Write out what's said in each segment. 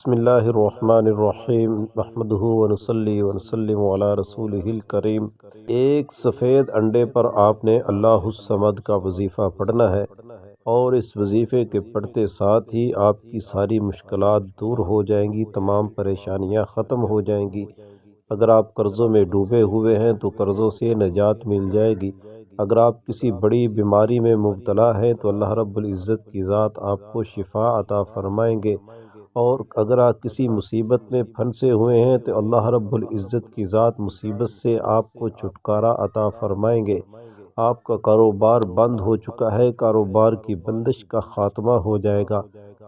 بسم اللہ الرحمن الرحیم نحمدہ ونصلی ونسلم علی رسولہ الکریم۔ ایک سفید انڈے پر آپ نے اللہ الصمد کا وظیفہ پڑھنا ہے، اور اس وظیفے کے پڑھتے ساتھ ہی آپ کی ساری مشکلات دور ہو جائیں گی، تمام پریشانیاں ختم ہو جائیں گی۔ اگر آپ قرضوں میں ڈوبے ہوئے ہیں تو قرضوں سے نجات مل جائے گی۔ اگر آپ کسی بڑی بیماری میں مبتلا ہیں تو اللہ رب العزت کی ذات آپ کو شفا عطا فرمائیں گے، اور اگر آپ کسی مصیبت میں پھنسے ہوئے ہیں تو اللہ رب العزت کی ذات مصیبت سے آپ کو چھٹکارا عطا فرمائیں گے۔ آپ کا کاروبار بند ہو چکا ہے، کاروبار کی بندش کا خاتمہ ہو جائے گا۔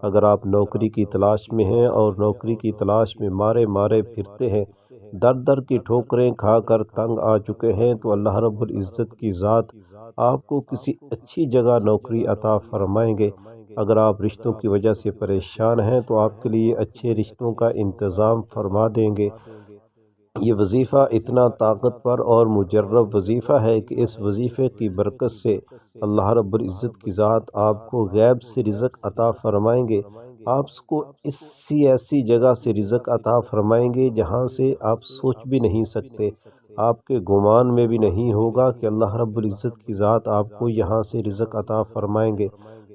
اگر آپ نوکری کی تلاش میں ہیں اور نوکری کی تلاش میں مارے مارے پھرتے ہیں، در در کی ٹھوکریں کھا کر تنگ آ چکے ہیں، تو اللہ رب العزت کی ذات آپ کو کسی اچھی جگہ نوکری عطا فرمائیں گے۔ اگر آپ رشتوں کی وجہ سے پریشان ہیں تو آپ کے لیے اچھے رشتوں کا انتظام فرما دیں گے۔ یہ وظیفہ اتنا طاقتور اور مجرب وظیفہ ہے کہ اس وظیفے کی برکت سے اللہ رب العزت کی ذات آپ کو غیب سے رزق عطا فرمائیں گے۔ آپ کو ایسی جگہ سے رزق عطا فرمائیں گے جہاں سے آپ سوچ بھی نہیں سکتے، آپ کے گمان میں بھی نہیں ہوگا کہ اللہ رب العزت کی ذات آپ کو یہاں سے رزق عطا فرمائیں گے۔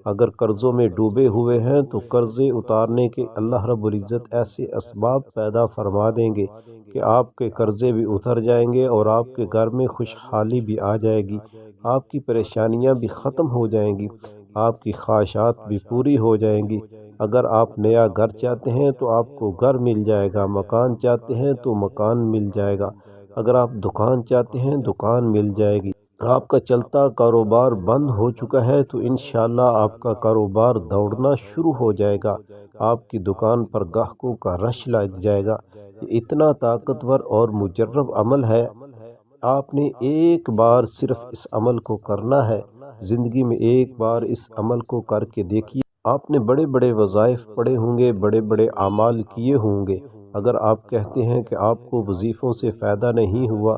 اگر قرضوں میں ڈوبے ہوئے ہیں تو قرضے اتارنے کے اللہ رب العزت ایسے اسباب پیدا فرما دیں گے کہ آپ کے قرضے بھی اتر جائیں گے، اور آپ کے گھر میں خوشحالی بھی آ جائے گی، آپ کی پریشانیاں بھی ختم ہو جائیں گی، آپ کی خواہشات بھی پوری ہو جائیں گی۔ اگر آپ نیا گھر چاہتے ہیں تو آپ کو گھر مل جائے گا، مکان چاہتے ہیں تو مکان مل جائے گا، اگر آپ دکان چاہتے ہیں دکان مل جائے گی۔ آپ کا چلتا کاروبار بند ہو چکا ہے تو انشاءاللہ آپ کا کاروبار دوڑنا شروع ہو جائے گا، آپ کی دکان پر گاہکوں کا رش لگ جائے گا۔ یہ اتنا طاقتور اور مجرب عمل ہے، آپ نے ایک بار صرف اس عمل کو کرنا ہے، زندگی میں ایک بار اس عمل کو کر کے دیکھیے۔ آپ نے بڑے بڑے وظائف پڑھے ہوں گے، بڑے بڑے اعمال کیے ہوں گے، اگر آپ کہتے ہیں کہ آپ کو وظیفوں سے فائدہ نہیں ہوا،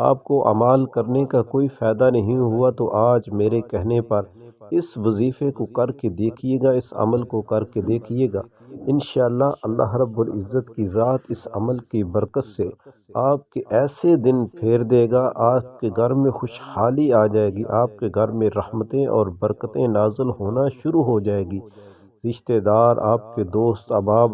آپ کو اعمال کرنے کا کوئی فائدہ نہیں ہوا، تو آج میرے کہنے پر اس وظیفے کو کر کے دیکھیے گا، اس عمل کو کر کے دیکھیے گا۔ انشاءاللہ اللہ رب العزت کی ذات اس عمل کی برکت سے آپ کے ایسے دن پھیر دے گا، آپ کے گھر میں خوشحالی آ جائے گی، آپ کے گھر میں رحمتیں اور برکتیں نازل ہونا شروع ہو جائے گی۔ رشتہ دار، آپ کے دوست احباب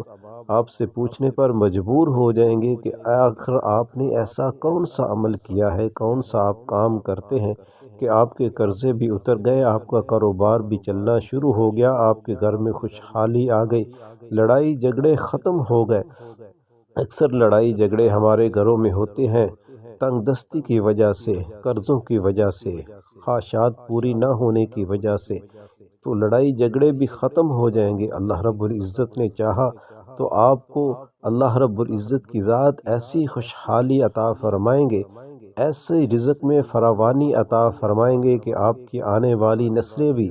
آپ سے پوچھنے پر مجبور ہو جائیں گے کہ آخر آپ نے ایسا کون سا عمل کیا ہے، کون سا آپ کام کرتے ہیں کہ آپ کے قرضے بھی اتر گئے، آپ کا کاروبار بھی چلنا شروع ہو گیا، آپ کے گھر میں خوشحالی آ گئی، لڑائی جھگڑے ختم ہو گئے۔ اکثر لڑائی جھگڑے ہمارے گھروں میں ہوتے ہیں تنگ دستی کی وجہ سے، قرضوں کی وجہ سے، خواہشات پوری نہ ہونے کی وجہ سے، تو لڑائی جھگڑے بھی ختم ہو جائیں گے۔ اللہ رب العزت نے چاہا تو آپ کو اللہ رب العزت کی ذات ایسی خوشحالی عطا فرمائیں گے، ایسے رزق میں فراوانی عطا فرمائیں گے کہ آپ کی آنے والی نسلیں بھی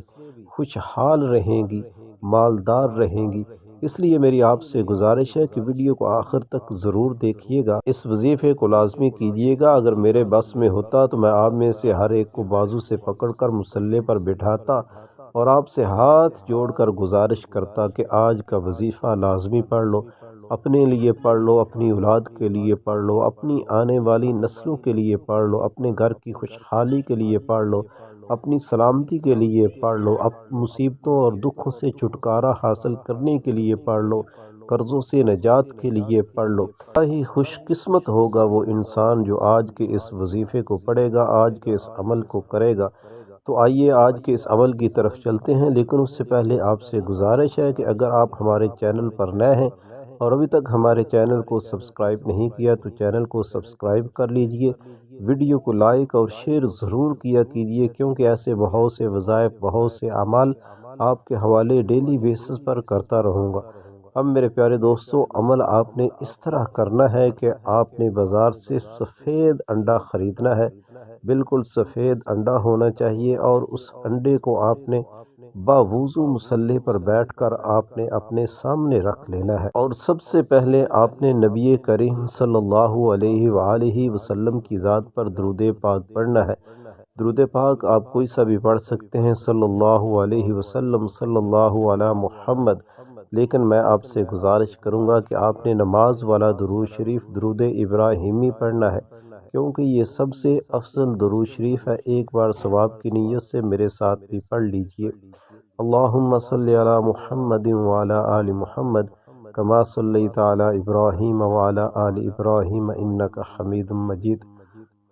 خوشحال رہیں گی، مالدار رہیں گی۔ اس لیے میری آپ سے گزارش ہے کہ ویڈیو کو آخر تک ضرور دیکھیے گا، اس وظیفے کو لازمی کیجیے گا۔ اگر میرے بس میں ہوتا تو میں آپ میں سے ہر ایک کو بازو سے پکڑ کر مصلی پر بٹھاتا اور آپ سے ہاتھ جوڑ کر گزارش کرتا کہ آج کا وظیفہ لازمی پڑھ لو، اپنے لیے پڑھ لو، اپنی اولاد کے لیے پڑھ لو، اپنی آنے والی نسلوں کے لیے پڑھ لو، اپنے گھر کی خوشحالی کے لیے پڑھ لو، اپنی سلامتی کے لیے پڑھ لو، مصیبتوں اور دکھوں سے چھٹکارا حاصل کرنے کے لیے پڑھ لو، قرضوں سے نجات کے لیے پڑھ لو۔ ہی خوش قسمت ہوگا وہ انسان جو آج کے اس وظیفے کو پڑھے گا، آج کے اس عمل کو کرے گا۔ تو آئیے آج کے اس عمل کی طرف چلتے ہیں، لیکن اس سے پہلے آپ سے گزارش ہے کہ اگر آپ ہمارے چینل پر نئے ہیں اور ابھی تک ہمارے چینل کو سبسکرائب نہیں کیا تو چینل کو سبسکرائب کر لیجئے، ویڈیو کو لائک اور شیئر ضرور کیا کیجئے، کیونکہ ایسے بہت سے وظائف، بہت سے اعمال آپ کے حوالے ڈیلی بیسس پر کرتا رہوں گا۔ اب میرے پیارے دوستو، عمل آپ نے اس طرح کرنا ہے کہ آپ نے بازار سے سفید انڈا خریدنا ہے، بالکل سفید انڈا ہونا چاہیے، اور اس انڈے کو آپ نے باوضو مصلی پر بیٹھ کر آپ نے اپنے سامنے رکھ لینا ہے، اور سب سے پہلے آپ نے نبی کریم صلی اللہ علیہ وآلہ وسلم کی ذات پر درود پاک پڑھنا ہے۔ درود پاک آپ کوئی سا بھی پڑھ سکتے ہیں، صلی اللہ علیہ وسلم، صلی اللہ علی محمد، لیکن میں آپ سے گزارش کروں گا کہ آپ نے نماز والا درود شریف درود ابراہیمی پڑھنا ہے، کیونکہ یہ سب سے افضل درود شریف ہے۔ ایک بار ثواب کی نیت سے میرے ساتھ بھی پڑھ لیجئے۔ اللہم صلی علی محمد وعلی آل محمد کما صلیت علی ابراہیم وعلی آل ابراہیم انک حمید مجید۔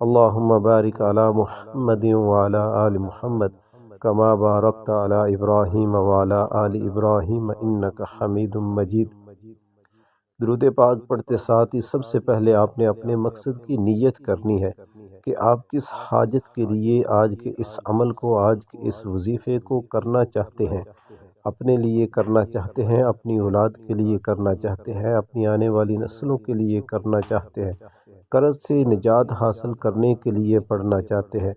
اللہم بارک علی محمد وعلی آل محمد کما بارکت علی ابراہیم وعلی آل ابراہیم انک حمید مجید۔ درود پاک پڑھتے ساتھ ہی سب سے پہلے آپ نے اپنے مقصد کی نیت کرنی ہے کہ آپ کس حاجت کے لیے آج کے اس عمل کو، آج کے اس وظیفے کو کرنا چاہتے ہیں۔ اپنے لیے کرنا چاہتے ہیں، اپنی اولاد کے لیے کرنا چاہتے ہیں، اپنی آنے والی نسلوں کے لیے کرنا چاہتے ہیں، قرض سے نجات حاصل کرنے کے لیے پڑھنا چاہتے ہیں،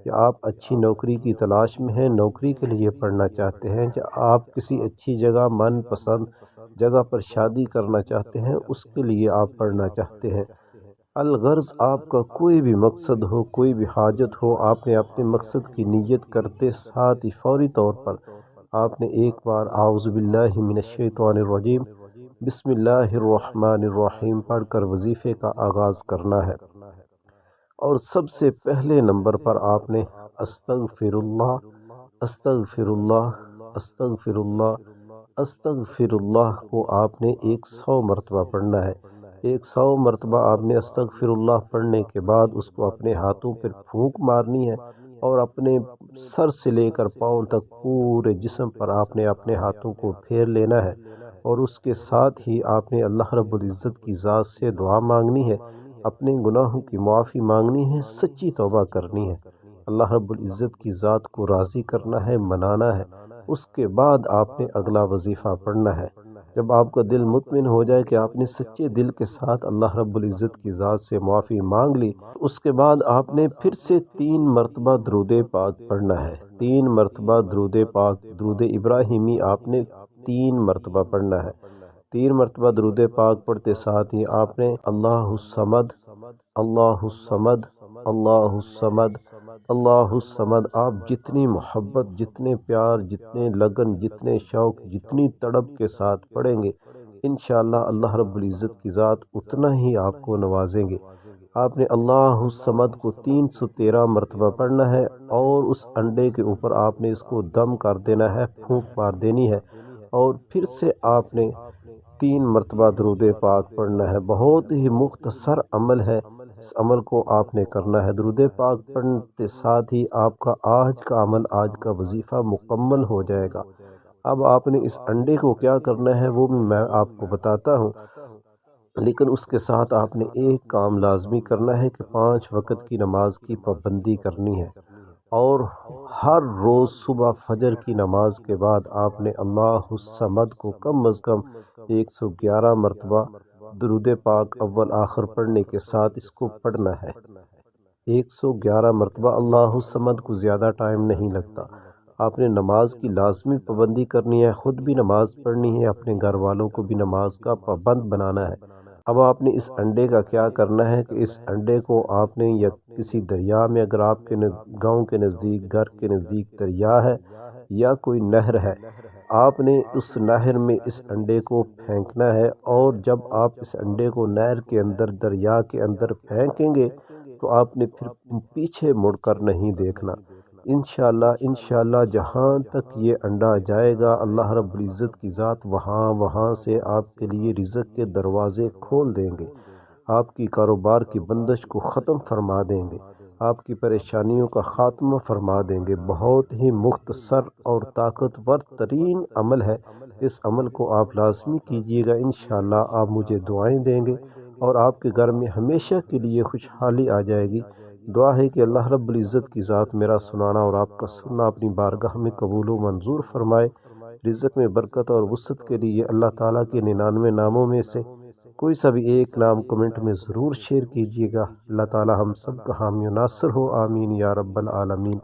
یا آپ اچھی نوکری کی تلاش میں ہیں، نوکری کے لیے پڑھنا چاہتے ہیں، یا آپ کسی اچھی جگہ، من پسند جگہ پر شادی کرنا چاہتے ہیں، اس کے لیے آپ پڑھنا چاہتے ہیں۔ الغرض آپ کا کوئی بھی مقصد ہو، کوئی بھی حاجت ہو، آپ نے اپنے مقصد کی نیت کرتے ساتھ ہی فوری طور پر آپ نے ایک بار اعوذ باللہ من الشیطان الرجیم بسم اللہ الرحمن الرحیم پڑھ کر وظیفے کا آغاز کرنا ہے، اور سب سے پہلے نمبر پر آپ نے استغفر اللہ، استغفر اللہ، استغفر اللہ، استغفر اللہ کو آپ نے 100 مرتبہ پڑھنا ہے۔ 100 مرتبہ آپ نے استغفر اللہ پڑھنے کے بعد اس کو اپنے ہاتھوں پر پھونک مارنی ہے، اور اپنے سر سے لے کر پاؤں تک پورے جسم پر آپ نے اپنے ہاتھوں کو پھیر لینا ہے، اور اس کے ساتھ ہی آپ نے اللہ رب العزت کی ذات سے دعا مانگنی ہے، اپنے گناہوں کی معافی مانگنی ہے، سچی توبہ کرنی ہے، اللہ رب العزت کی ذات کو راضی کرنا ہے، منانا ہے۔ اس کے بعد آپ نے اگلا وظیفہ پڑھنا ہے۔ جب آپ کا دل مطمئن ہو جائے کہ آپ نے سچے دل کے ساتھ اللہ رب العزت کی ذات سے معافی مانگ لی، اس کے بعد آپ نے پھر سے 3 مرتبہ درود پاک پڑھنا ہے۔ 3 مرتبہ درود پاک، درود ابراہیمی آپ نے 3 مرتبہ پڑھنا ہے۔ 3 مرتبہ درود پاک پڑھتے ساتھ ہی آپ نے اللہ الصمد، اللہ الصمد، اللہ الصمد، اللہ الصمد، آپ جتنی محبت، جتنے پیار، جتنے لگن، جتنے شوق، جتنی تڑپ کے ساتھ پڑھیں گے، انشاءاللہ اللہ رب العزت کی ذات اتنا ہی آپ کو نوازیں گے۔ آپ نے اللہ الصمد کو 313 مرتبہ پڑھنا ہے، اور اس انڈے کے اوپر آپ نے اس کو دم کر دینا ہے، پھونک مار دینی ہے، اور پھر سے آپ نے 3 مرتبہ درود پاک پڑھنا ہے۔ بہت ہی مختصر عمل ہے، اس عمل کو آپ نے کرنا ہے۔ درود پاک پڑھتے ساتھ ہی آپ کا آج کا عمل، آج کا وظیفہ مکمل ہو جائے گا۔ اب آپ نے اس انڈے کو کیا کرنا ہے وہ بھی میں آپ کو بتاتا ہوں، لیکن اس کے ساتھ آپ نے ایک کام لازمی کرنا ہے کہ 5 وقت کی نماز کی پابندی کرنی ہے، اور ہر روز صبح فجر کی نماز کے بعد آپ نے اللہ الصمد کو کم از کم 111 مرتبہ درود پاک اول آخر پڑھنے کے ساتھ اس کو پڑھنا ہے۔ 111 مرتبہ اللہ الصمد کو زیادہ ٹائم نہیں لگتا۔ آپ نے نماز کی لازمی پابندی کرنی ہے، خود بھی نماز پڑھنی ہے، اپنے گھر والوں کو بھی نماز کا پابند بنانا ہے۔ اب آپ نے اس انڈے کا کیا کرنا ہے کہ اس انڈے کو آپ نے یا کسی دریا میں، اگر آپ کے گاؤں کے نزدیک، گھر کے نزدیک دریا ہے یا کوئی نہر ہے، آپ نے اس نہر میں اس انڈے کو پھینکنا ہے، اور جب آپ اس انڈے کو نہر کے اندر، دریا کے اندر پھینکیں گے تو آپ نے پھر پیچھے مڑ کر نہیں دیکھنا۔ انشاءاللہ جہاں تک یہ انڈا جائے گا، اللہ رب العزت کی ذات وہاں سے آپ کے لیے رزق کے دروازے کھول دیں گے، آپ کی کاروبار کی بندش کو ختم فرما دیں گے، آپ کی پریشانیوں کا خاتمہ فرما دیں گے۔ بہت ہی مختصر اور طاقتور ترین عمل ہے، اس عمل کو آپ لازمی کیجیے گا، انشاءاللہ آپ مجھے دعائیں دیں گے، اور آپ کے گھر میں ہمیشہ کے لیے خوشحالی آ جائے گی۔ دعا ہے کہ اللہ رب العزت کی ذات میرا سنانا اور آپ کا سننا اپنی بارگاہ میں قبول و منظور فرمائے۔ رزق میں برکت اور وسعت کے لیے اللہ تعالیٰ کے 99 ناموں میں سے کوئی سا بھی ایک نام کمنٹ میں ضرور شیئر کیجیے گا۔ اللہ تعالیٰ ہم سب کا حامی و ناصر ہو، آمین یا رب العالمین۔